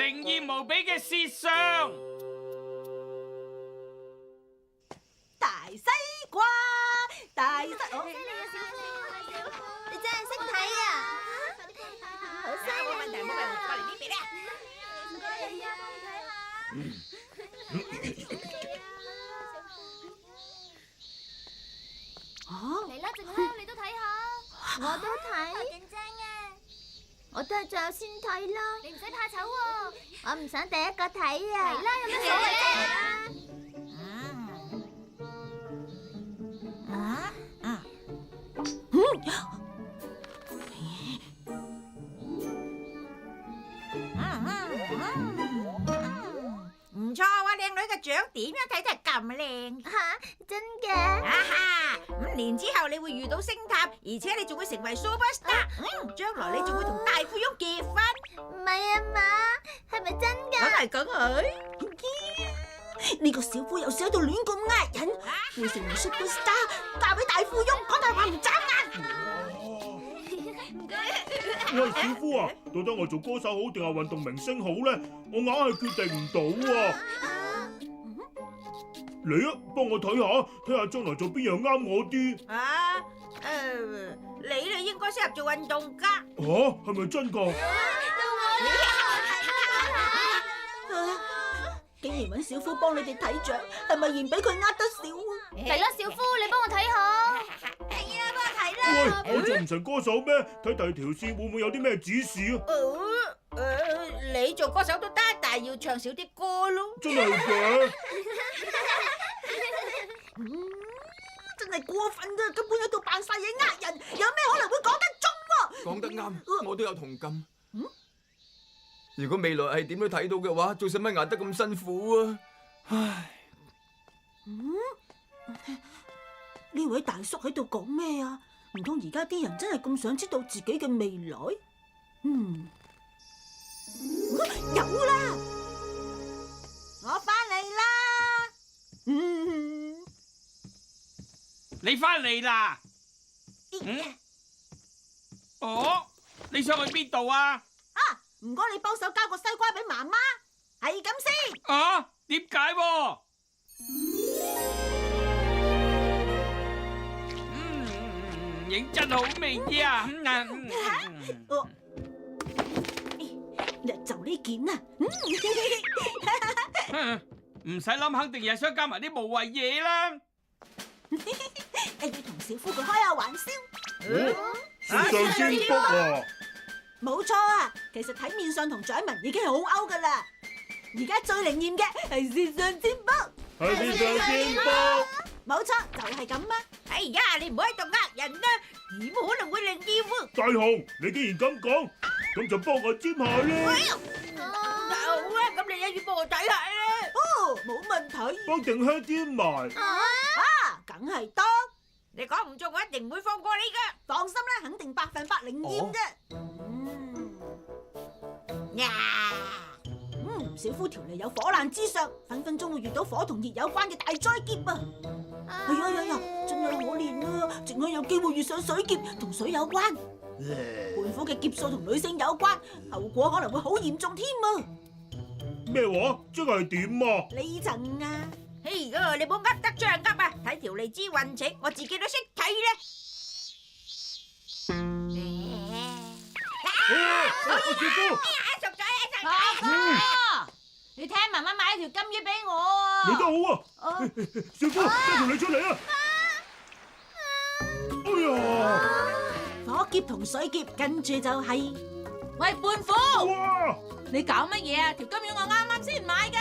靈驗無比嘅舌相。大西瓜，大西哦，你真係識睇啊！好犀利！冇問題，過嚟呢邊啦。唔該你啊，幫我睇下。嚟啦，靜香，你都睇下。我都睇。好緊張啊！我都係最後先睇啦。你唔使怕醜喎。我唔想第一個睇啊。嚟啦，有乜所謂啫？唔錯啊，靚女嘅獎點樣睇都係咁靚。吓，真嘅？啊哈！5年之後你會遇到星塔，而且你仲會成為 super star。將來你仲會同大富翁結婚。唔係啊嘛，係咪真㗎？梗係。呢個小夫有時喺度亂咁呃人，會成為 super star，嫁俾大富翁，講大話唔眨眼。喂，小夫啊，到底我做歌手好定係運動明星好咧？我硬係決定唔到啊！你啊，幫我睇下將來做邊樣啱我啲。你應該適合做運動家。吓，係咪真㗎？竟然揾小夫幫你哋睇獎，係咪嫌俾佢呃得少啊？嚟啦，小夫，你幫我睇下。喂，我做唔成歌手咩？睇第二條線會唔會有啲咩指示啊？你做歌手都得，但係要唱少啲歌咯。真係嘅。真係過分㗎，根本喺度扮晒嘢呃人，有咩可能會講得中喎？講得啱，我都有同感。如果未來係點樣睇到嘅話，做使乜捱得咁辛苦啊？唉。呢位大叔喺度講咩啊？唔通而家啲人真係咁想知道自己嘅未來？有啦！我翻嚟啦！你翻嚟啦？哦，你想去邊度啊？唔該，你幫手交個西瓜俾媽媽，係咁先。啊？點解喎？認真好味啊！就呢件啊！唔使諗，肯定又係想加埋啲無謂嘢啦。要同小夫佢開下玩笑。雪上占卜啊！冇錯啊，其實睇面相同掌紋已經係好勾噶啦。而家最靈驗嘅係雪上占卜。係雪上占卜。冇錯，就係咁啊！哎呀，你唔好喺度呃人啦，點可能會靈驗啊？大雄，你既然咁講，咁就幫我占下啦。好啊，咁你一於幫我睇下啦。冇問題。幫定香添埋。梗係得。你講唔中，我一定唔會放過你噶。放心啦，肯定100%靈驗嘅。小夫條脷有火難之相，分分鐘會遇到火同熱有關嘅大災劫啊！哎呀，真係可憐啊！淨係有機會遇上水劫，同水有關。胖虎嘅劫數同女性有關，後果可能會好嚴重添啊！咩話？即係點啊？呢層啊！哎呀，你唔好噏得張噏啊！睇條脷知運程，我自己都識睇咧。小夫，熟咗啦，你聽媽媽買一條金魚俾我啊！你都好啊！小夫，將條脷出嚟啊！哎呀！火劫同水劫，跟住就係喂，胖虎，哇！你搞乜嘢啊？條金魚我啱啱先買㗎。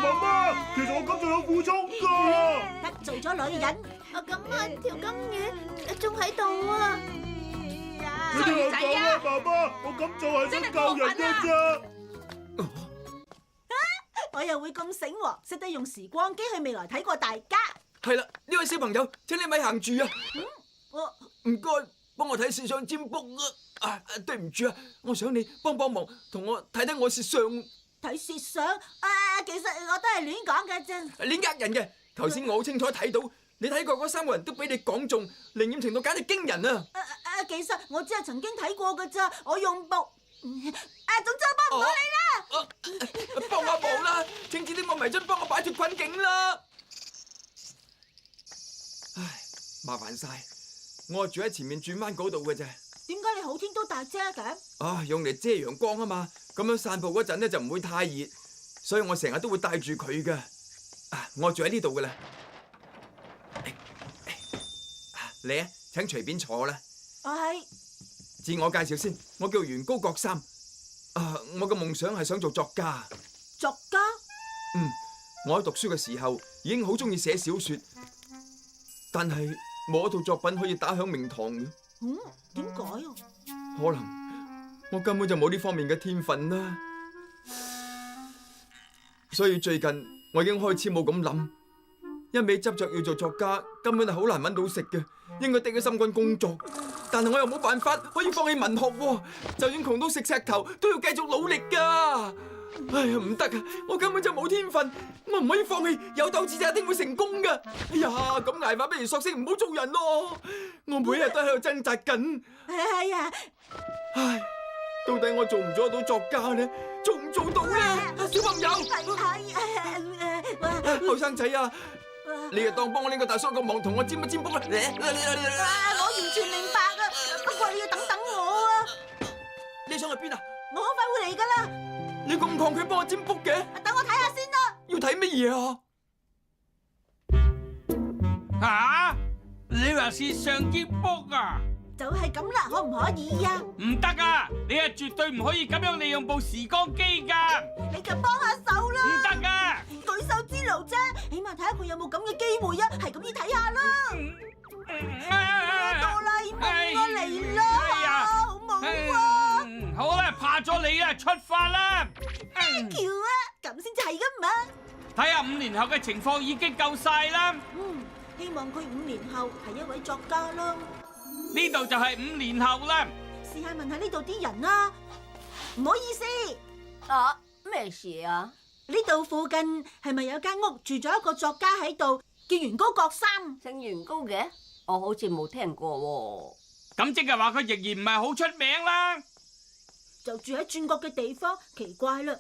媽媽，其實我今次有苦衷㗎。得罪咗女人。咁啊，條金魚仲喺度啊！你聽我講啊，爸爸，我咁做係想救人嘅啫。我又會咁醒喎，識得用時光機去未來睇過大家。係啦，呢位小朋友，請你咪行住啊！唔該，幫我睇舌相占卜啊！對唔住啊，我想你幫忙，同我睇睇我舌相。睇舌相其實我都係亂講嘅啫。你呃人嘅，頭先我好清楚睇到，你睇過嗰3個人都俾你講中，靈驗程度簡直驚人啊！其實我只係曾經睇過㗎咋，我用卜。總之我幫唔到你啦。幫我忙啦，請指點我迷津，幫我擺脱困境啦。唉，麻煩晒，我住喺前面轉彎嗰度嘅啫。點解你好天都帶遮嘅？啊，用嚟遮陽光啊嘛，咁樣散步嗰陣咧就唔會太熱，所以我成日都會帶住佢噶。啊，我住喺呢度噶啦。嚟啊，請隨便坐啦。我係自我介紹先，我叫袁高國三。啊，我嘅夢想係想做作家。作家。我喺讀書嘅時候已經好中意寫小說，但係冇一套作品可以打響名堂嘅。點解啊？可能我根本就冇呢方面嘅天分啦。所以最近我已經開始冇咁諗，一味執着要做作家，根本係好難搵到食嘅。應該掟起心肝工作，但係我又冇辦法可以放棄文學喎。就算窮到食石頭，都要繼續努力噶。哎呀，唔得啊！我根本就冇天分，我唔可以放棄，有鬥志就一定會成功噶。哎呀，咁捱法不如索性唔好做人咯。我每日都喺度掙扎緊。係啊。唉，到底我做唔做得到作家呢？做唔做到呢？小朋友，後生仔啊！你就當幫我呢個大叔個忙，同我占一占卜啦！我完全明白啊，不過你要等等我啊！你想去邊啊？我好快會嚟噶啦！你咁抗拒幫我占卜嘅？等我睇下先啦！要睇乜嘢啊？吓？你話是上占卜啊？就係咁啦，可唔可以啊？唔得啊！你係絕對唔可以咁樣利用部時光機噶！你就幫下手啦！唔得噶！舉手之勞啫，起碼睇下佢有冇咁嘅機會啊！係咁要睇下啦！哆啦 A 夢啊，嚟啦！好冇啊！好啦，怕咗你啊，出發啦！橋啊，咁先至係噶嘛！睇下5年後嘅情況已經夠晒啦！希望佢5年後係一位作家啦。呢度就係5年後啦。試下問下呢度啲人啦。唔好意思。咩事啊？呢度附近係咪有間屋住咗一個作家喺度，叫袁高國三？姓袁高嘅？我好似冇聽過喎。咁即係話佢仍然唔係好出名啦。就住喺轉角嘅地方，奇怪啦。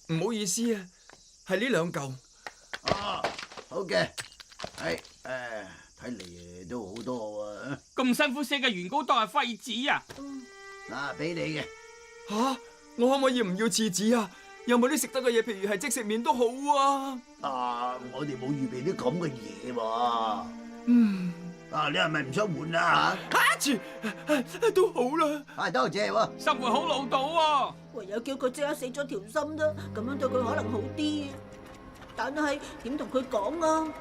唔好意思啊，係呢兩嚿。好嘅，睇嚟都好多喎。咁辛苦寫嘅原稿當係廢紙啊！俾你嘅。吓，我可唔可以唔要廁紙啊？有冇啲食得嘅嘢？譬如係即食麵都好啊。我哋冇預備啲咁嘅嘢喎。你係咪唔想換啊？都好啦。多謝喎。生活好老道喎。唯有叫佢即刻死咗條心啦，咁樣對佢可能好啲。但係點同佢講啊？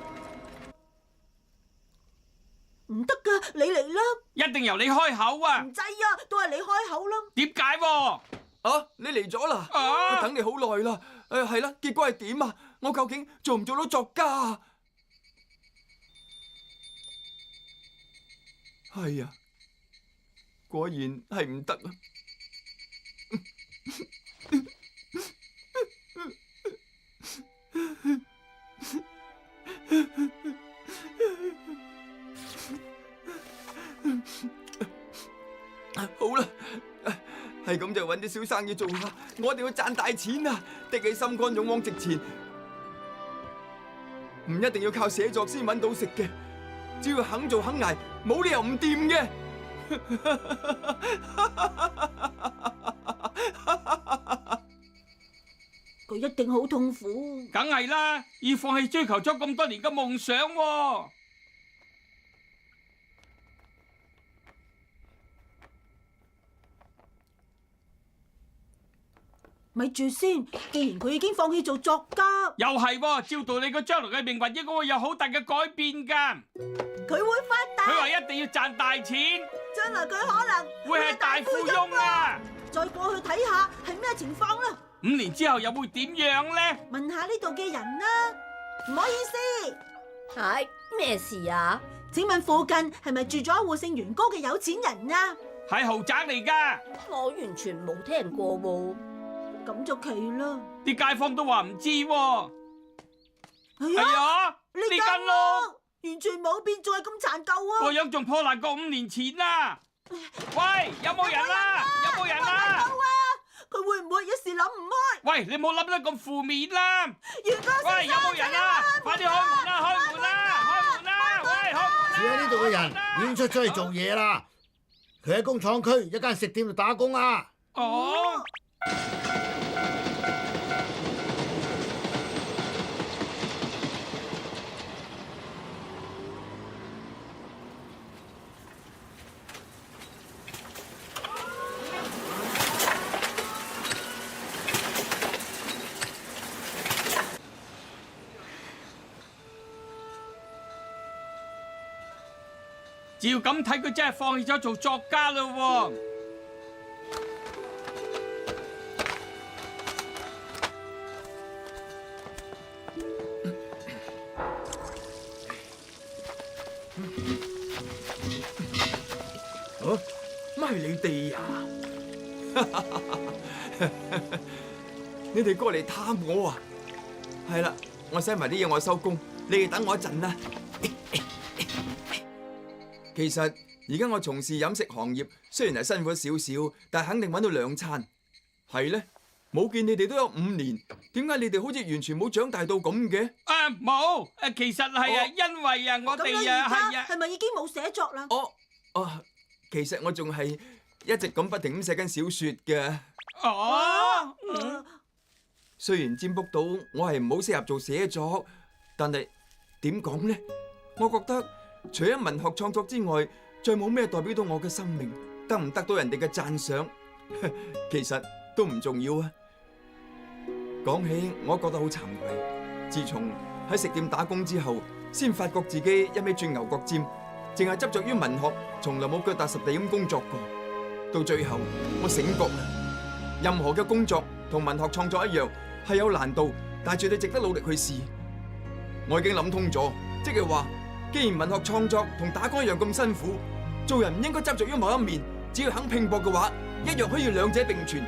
唔得噶，你嚟啦！一定由你開口啊！唔制啊，都係你開口啦。點解喎？你嚟咗啦！我等你好耐啦。係啦，結果係點啊？我究竟做唔做到作家啊？係啊，果然係唔得啊！好啦，係咁就揾啲小生意做下，我一定要賺大錢啊！的起心肝，勇往直前，唔一定要靠寫作先揾到食嘅，只要肯做肯捱，冇理由唔掂嘅。佢一定好痛苦。梗係啦，要放棄追求咗咁多年嘅夢想喎。咪住先，既然佢已經放棄做作家，又係喎，照道理佢將來嘅命運應該會有好大嘅改變㗎。佢會發達。佢話一定要賺大錢，將來佢可能會係大富翁啊！再過去睇下係咩情況啦。 5年之後又會點樣呢？問下呢度嘅人啦。唔好意思，係咩事啊？請問附近係咪住咗一戶姓袁高嘅有錢人啊？係豪宅嚟㗎。我完全冇聽過喎。咁就奇啦。啲街坊都話唔知喎。係啊，呢間屋完全冇變，仲係咁殘舊啊！個樣仲破爛過5年前啊！喂，有冇人啊？有冇人啊？喂，你冇諗得咁負面啦！元哥先生，喂，有冇人啊？快啲開門啦！開門啦！開門啦！喂，開門啦！住喺呢度嘅人已經出咗去做嘢啦。佢喺工廠區一間食店度打工啊。哦。照咁睇，佢真係放棄咗做作家嘞喎！乜係你哋呀？你哋過嚟探我啊？係啦，我洗埋啲嘢，我收工，你哋等我一陣啦。其實而家我從事飲食行業，雖然係辛苦少少，但係肯定揾到2餐。係咧，冇見你哋都有5年，點解你哋好似完全冇長大到咁嘅？冇，其實係啊，因為啊，我哋啊係啊，係咪已經冇寫作啦？其實我仲係一直咁不停咁寫緊小説嘅。雖然占卜到我係唔好適合做寫作，但係點講呢？我覺得除咗文學創作之外，再冇咩代表到我嘅生命，得唔得到人哋嘅讚賞，其實都唔重要啊。講起我覺得好慚愧，自從喺食店打工之後，先發覺自己一味轉牛角尖，淨係執着於文學，從來冇腳踏實地咁工作過。到最後我醒覺啦，任何嘅工作同文學創作一樣係有難度，但係絕對值得努力去試。我已經諗通咗，即係話，既然文學創作同打工一樣咁辛苦，做人唔應該執着於某一面，只要肯拼搏嘅話，一樣可以兩者並存。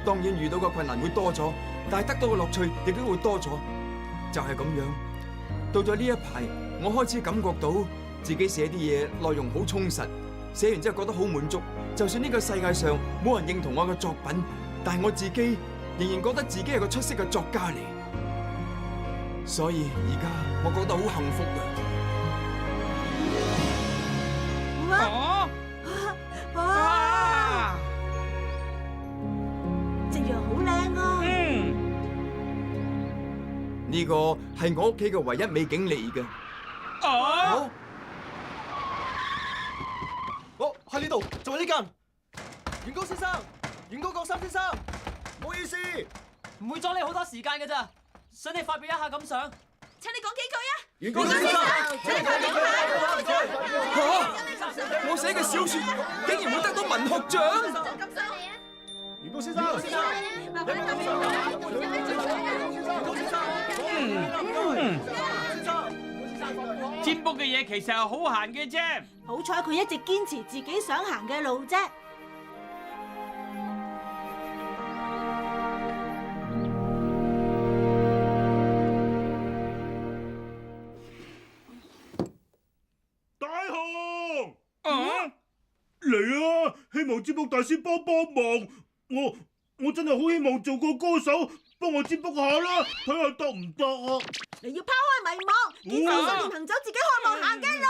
當然遇到嘅困難會多咗，但係得到嘅樂趣亦都會多咗。就係咁樣，到咗呢一排，我開始感覺到自己寫啲嘢內容好充實，寫完之後覺得好滿足。就算呢個世界上冇人認同我嘅作品，但係我自己仍然覺得自己係個出色嘅作家嚟。所以而家我覺得好幸福哇！夕陽好靚啊！呢個係我屋企嘅唯一美景嚟嘅。喺呢度，就係呢間。員工先生，員工郭生先生，唔好意思，唔會阻你好多時間嘅咋，想你發表一下感想。請你講幾句啊！員工先生，請你發表一下。我寫嘅小説竟然會得到文學獎！員工先生，有咩感想啊？員工先生，占卜嘅嘢其實係好閒嘅啫。好彩佢一直堅持自己想行嘅路啫。大雄，嚟啊！希望占卜大師幫忙，我真係好希望做個歌手，幫我占卜下啦，睇下得唔得啊！你要拋開迷茫，堅守信念，行走自己渴望行嘅路。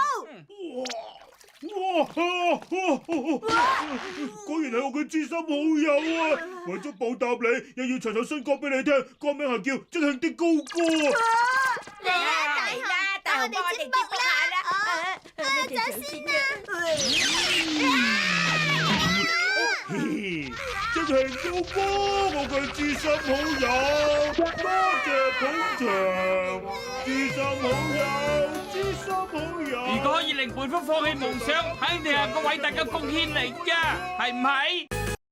果然係我嘅知心好友啊！為咗報答你，又要唱首新歌俾你聽，歌名係叫《即興的高歌》。嚟啦，大雄幫我哋接卜下啦。走先啦！即興高歌，我嘅知心好友，多謝捧場，知心好友，知心好友。如果可以令胖虎放棄夢想，肯定係個偉大嘅貢獻嚟㗎，係唔係？